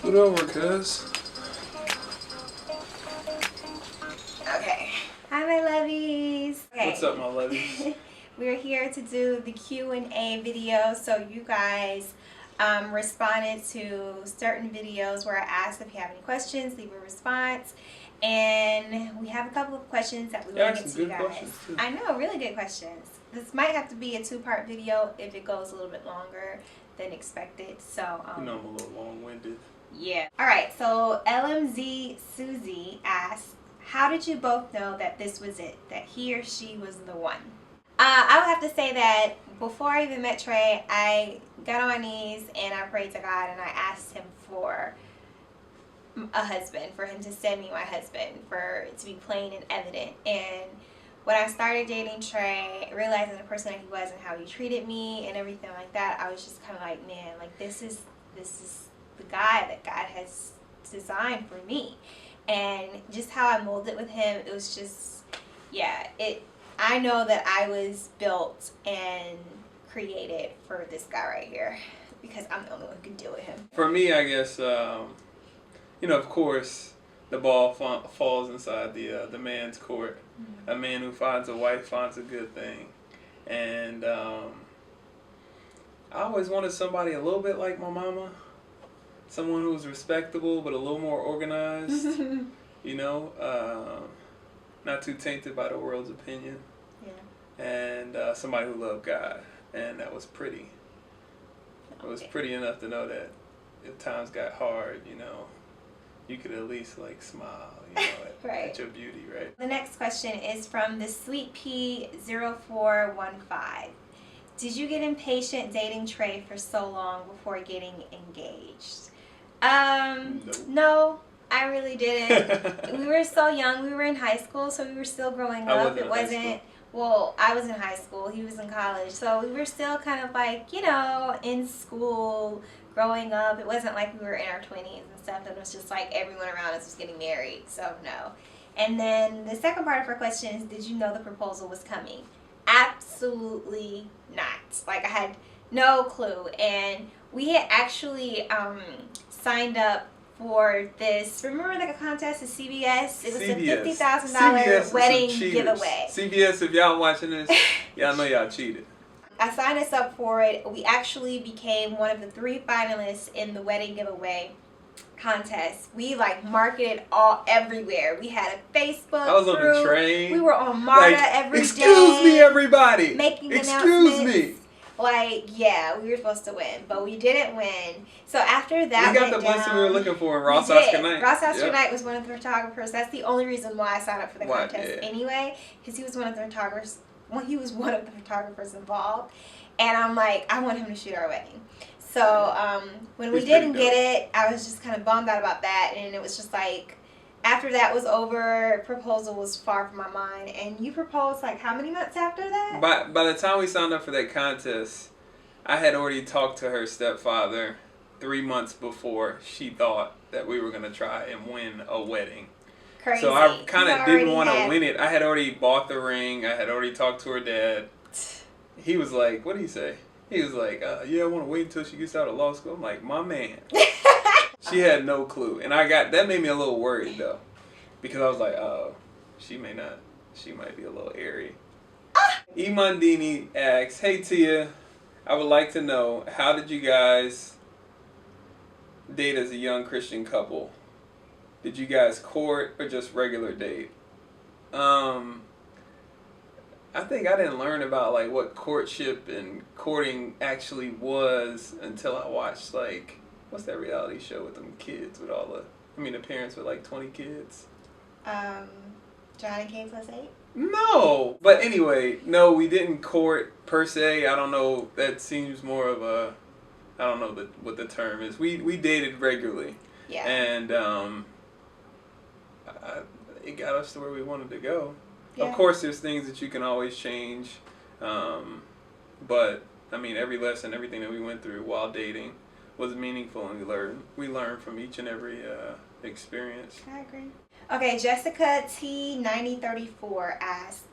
Scoot over, cuz. Okay. Hi, my lovies. Okay. What's up, my lovies? We're here to do the Q&A video. So you guys responded to certain videos where I asked if you have any questions, leave a response. And we have a couple of questions that we want to get to you guys. I know, really good questions. This might have to be a two-part video if it goes a little bit longer than expected. So you know I'm a little long-winded. Yeah. All right. So LMZ Susie asks, how did you both know that this was it, that he or she was the one? I would have to say that before I even met Trey, I got on my knees and I prayed to God and I asked him for a husband, for him to send me my husband, for it to be plain and evident. And when I started dating Trey, realizing the person that he was and how he treated me and everything like that, I was just kind of like, man, like this is the guy that God has designed for me. And just how I molded with him, it was just, yeah, I know that I was built and created for this guy right here because I'm the only one who can deal with him. For me, I guess, you know, of course, the ball falls inside the man's court. Mm-hmm. A man who finds a wife finds a good thing. And I always wanted somebody a little bit like my mama. Someone who was respectable but a little more organized. You know, not too tainted by the world's opinion. Yeah. And somebody who loved God. And that was pretty. It was pretty enough to know that if times got hard, you know, you could at least like smile, you know, right. At your beauty, right? The next question is from the Sweet Pea 0415. Did you get impatient dating Trey for so long before getting engaged? No, I really didn't. We were so young. We were in high school, so we were still growing up. It wasn't. Well, I was in high school. He was in college, so we were still kind of like, you know, in school, growing up. It wasn't like we were in our 20s and stuff. It was just like everyone around us was getting married. So no. And then the second part of her question is, did you know the proposal was coming? Absolutely not. Like I had no clue. And we had actually signed up for this. Remember like a contest at CBS? It was a $50,000 wedding giveaway. CBS, if y'all watching this, y'all know y'all cheated. I signed us up for it. We actually became one of the 3 finalists in the wedding giveaway contest. We like marketed everywhere. We had a Facebook I was group. On the train. We were on MARTA every day. Excuse me, everybody. Making Excuse announcements. me. Like, yeah, we were supposed to win, but we didn't win. So after that, we got the blessing we were looking for in Ross Oscar Knight. Ross Oscar Knight was one of the photographers. That's the only reason why I signed up for the contest anyway, because he was one of the photographers. Well, he was one of the photographers involved, and I'm like, I want him to shoot our wedding. So when we didn't get it, I was just kind of bummed out about that, and it was just like, after that was over, proposal was far from my mind. And you proposed like how many months after that? By the time we signed up for that contest, I had already talked to her stepfather 3 months before she thought that we were going to try and win a wedding. Crazy. So I kind of didn't want to win it. I had already bought the ring. I had already talked to her dad. He was like, what did he say? He was like, yeah, I want to wait until she gets out of law school. I'm like, my man. She had no clue. And that made me a little worried, though. Because I was like, oh, she might be a little airy. Imandini asks, hey, Tia, I would like to know, how did you guys date as a young Christian couple? Did you guys court or just regular date? I think I didn't learn about like what courtship and courting actually was until I watched like, what's that reality show with them kids with the parents with like 20 kids? John and Kate +8? No! But anyway, no, we didn't court per se. I don't know, that seems more of a, I don't know what the term is. We dated regularly. Yeah. And it got us to where we wanted to go. Yeah. Of course, there's things that you can always change. But, I mean, every lesson, everything that we went through while dating was meaningful, and we learned from each and every experience. I agree. Okay, Jessica T9034 asked,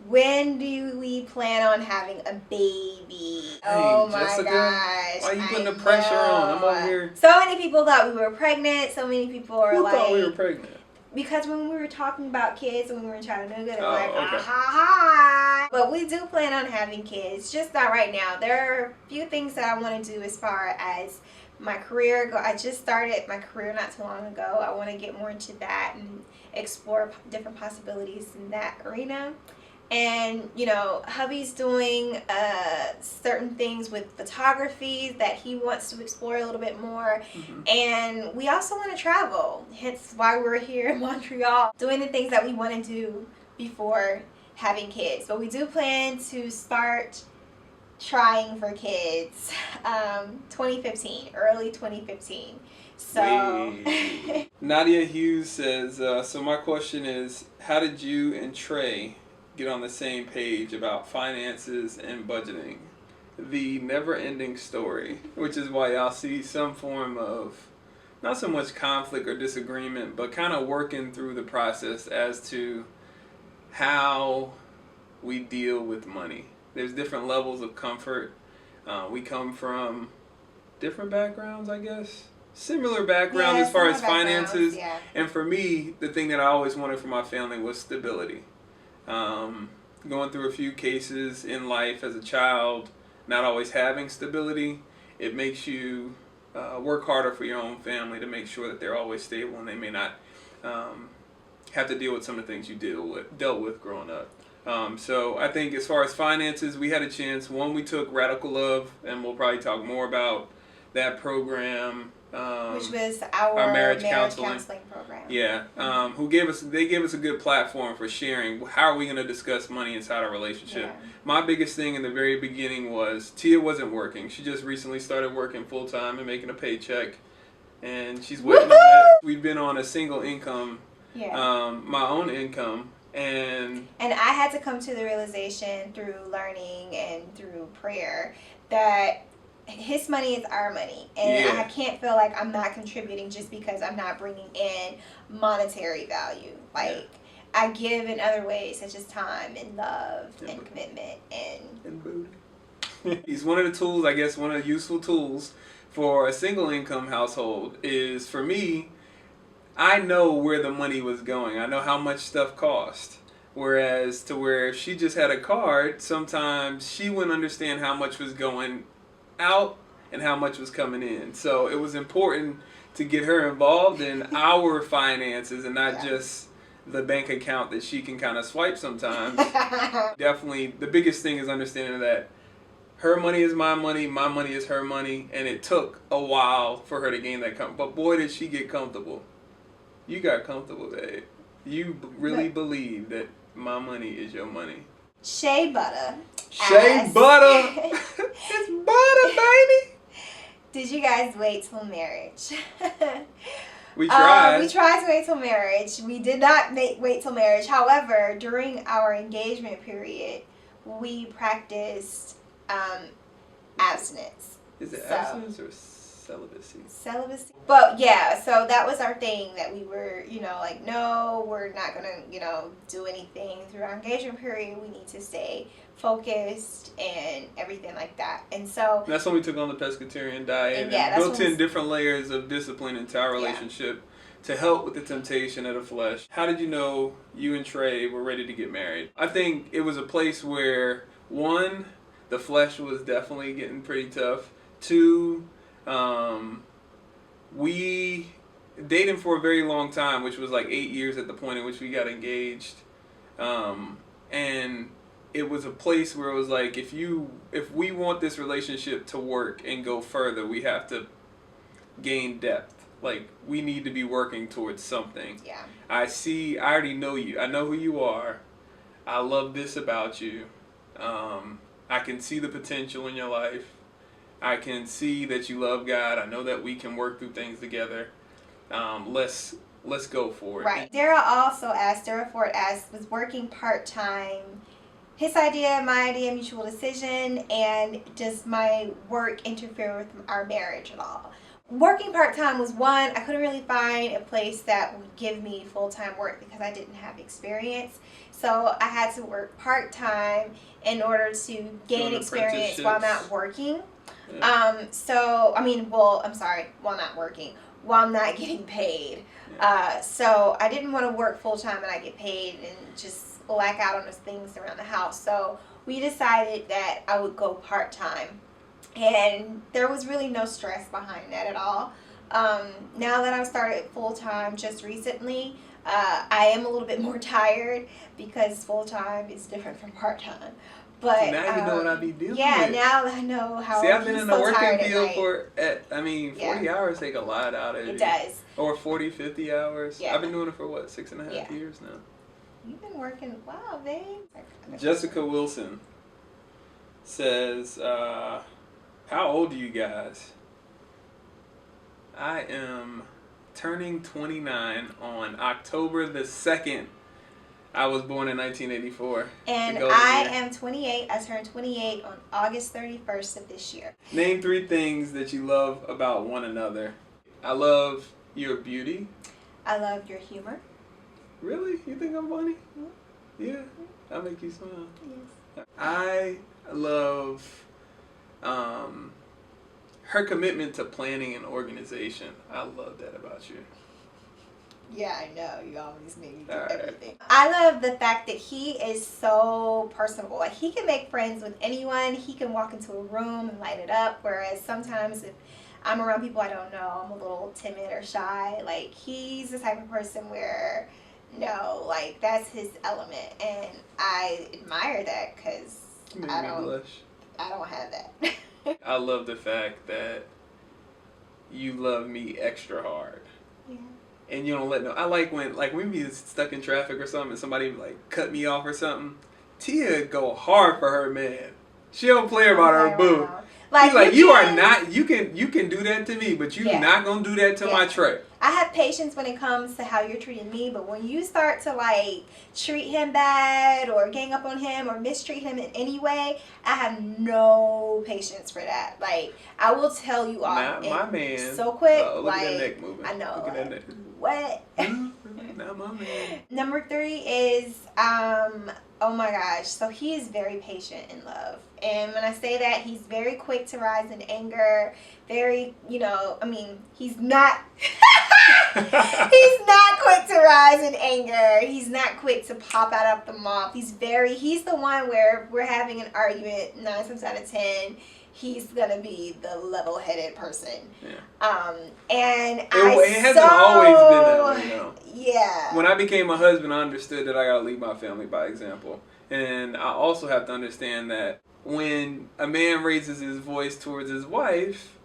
When do we plan on having a baby? Hey, oh my Jessica, gosh. why are you putting I the pressure on? I'm over know. here. So many people thought we were pregnant. So many people are Who like, thought we were pregnant? because when we were talking about kids and we were trying to do good, they were Oh, like, okay. ha ha ha. But we do plan on having kids, just not right now. There are a few things that I want to do as far as my career. I just started my career not too long ago. I want to get more into that and explore different possibilities in that arena. And, you know, hubby's doing certain things with photography that he wants to explore a little bit more. Mm-hmm. And we also want to travel, hence why we're here in Montreal, doing the things that we want to do before having kids. But we do plan to start trying for kids 2015, early 2015. So Nadia Hughes says, so my question is, how did you and Trey get on the same page about finances and budgeting? The never-ending story, which is why y'all see some form of, not so much conflict or disagreement, but kind of working through the process as to how we deal with money. There's different levels of comfort. We come from different backgrounds, I guess. Similar background as far as finances. Yeah. And for me, the thing that I always wanted for my family was stability. Going through a few cases in life as a child, not always having stability, it makes you work harder for your own family to make sure that they're always stable and they may not have to deal with some of the things you dealt with growing up. So I think as far as finances, we had a chance. One, we took Radical Love, and we'll probably talk more about that program. Which was our marriage counseling program. Yeah. They gave us a good platform for sharing. How are we going to discuss money inside our relationship? Yeah. My biggest thing in the very beginning was Tia wasn't working. She just recently started working full time and making a paycheck, and she's waiting on that. We've been on a single income, my own income. And I had to come to the realization through learning and through prayer that his money is our money. And I can't feel like I'm not contributing just because I'm not bringing in monetary value. Like, I give in other ways, such as time and love and commitment and booty. He's one of the tools, I guess, one of the useful tools for a single income household is, for me, I know where the money was going. I know how much stuff cost. Whereas to where if she just had a card, sometimes she wouldn't understand how much was going out and how much was coming in. So it was important to get her involved in our finances and not just the bank account that she can kind of swipe sometimes. Definitely the biggest thing is understanding that her money is my money is her money, and it took a while for her to gain that comfort. But boy, did she get comfortable. You got comfortable, babe. You really believe that my money is your money. Shea Butter. Shea Butter. It's butter, baby. Did you guys wait till marriage? We tried. We tried to wait till marriage. We did not wait till marriage. However, during our engagement period, we practiced abstinence. Is it abstinence or celibacy? Celibacy. But yeah, so that was our thing that we were, like, no, we're not going to, do anything through our engagement period. We need to stay focused and everything like that. And so that's when we took on the pescatarian diet and built in different layers of discipline into our relationship to help with the temptation of the flesh. How did you know you and Trey were ready to get married? I think it was a place where, one, the flesh was definitely getting pretty tough. Two, we dated for a very long time, which was like 8 years at the point in which we got engaged. And it was a place where it was like, if we want this relationship to work and go further, we have to gain depth. Like, we need to be working towards something. Yeah. I already know you. I know who you are. I love this about you. I can see the potential in your life. I can see that you love God. I know that we can work through things together. Let's go for it. Right. Daryl Ford asked, was working part-time his idea, my idea, mutual decision, and does my work interfere with our marriage at all? working part-time was one. I couldn't really find a place that would give me full-time work because I didn't have experience. So I had to work part-time in order to gain experience while not working. Yeah. While not working, while I'm not getting paid. So I didn't want to work full-time and I get paid and just lack out on those things around the house. So we decided that I would go part-time. And there was really no stress behind that at all. Now that I've started full-time just recently, I am a little bit more tired because full-time is different from part-time. But now you know what I be doing. Yeah, now I know how. See, I've been in the working field 40 hours take a lot out of you. It does. Or 40, 50 hours. Yeah. I've been doing it for what, 6.5 years now. You've been working, wow, babe. Jessica Wilson says, how old are you guys? I am turning 29 on October the 2nd. I was born in 1984. And I am 28. I turned 28 on August 31st of this year. Name 3 things that you love about one another. I love your beauty. I love your humor. Really? You think I'm funny? Mm-hmm. Yeah. I make you smile. Yes. I love her commitment to planning and organization. I love that about you. Yeah, I know. You always make me do everything. I love the fact that he is so personable. Like, he can make friends with anyone. He can walk into a room and light it up. Whereas sometimes if I'm around people I don't know, I'm a little timid or shy. Like, he's the type of person where, no, like, that's his element. And I admire that because I don't have that. I love the fact that you love me extra hard. Yeah. And you don't let no. I like when we be stuck in traffic or something, and somebody like cut me off or something. Tia go hard for her man. She don't play about her boo. He's like, you are not. You can do that to me, but you're not gonna do that to my Trey. I have patience when it comes to how you're treating me, but when you start to like treat him bad or gang up on him or mistreat him in any way, I have no patience for that. Like, I will tell you off. My man. So quick. Look at that neck moving. I know. Look at that neck. What? Not my man. Number 3 is oh my gosh. So he is very patient in love. And when I say that, he's very quick to rise in anger. Very, he's not he's not quick to rise in anger. He's not quick to pop out of the mouth. He's the one where we're having an argument 9 times out of 10. He's gonna be the level-headed person. Yeah. And it hasn't always been that way, though. Yeah. When I became a husband, I understood that I gotta lead my family by example. And I also have to understand that when a man raises his voice towards his wife,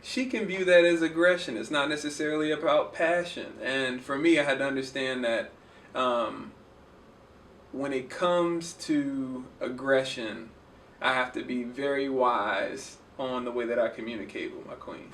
she can view that as aggression. It's not necessarily about passion. And for me, I had to understand that when it comes to aggression, I have to be very wise on the way that I communicate with my queen.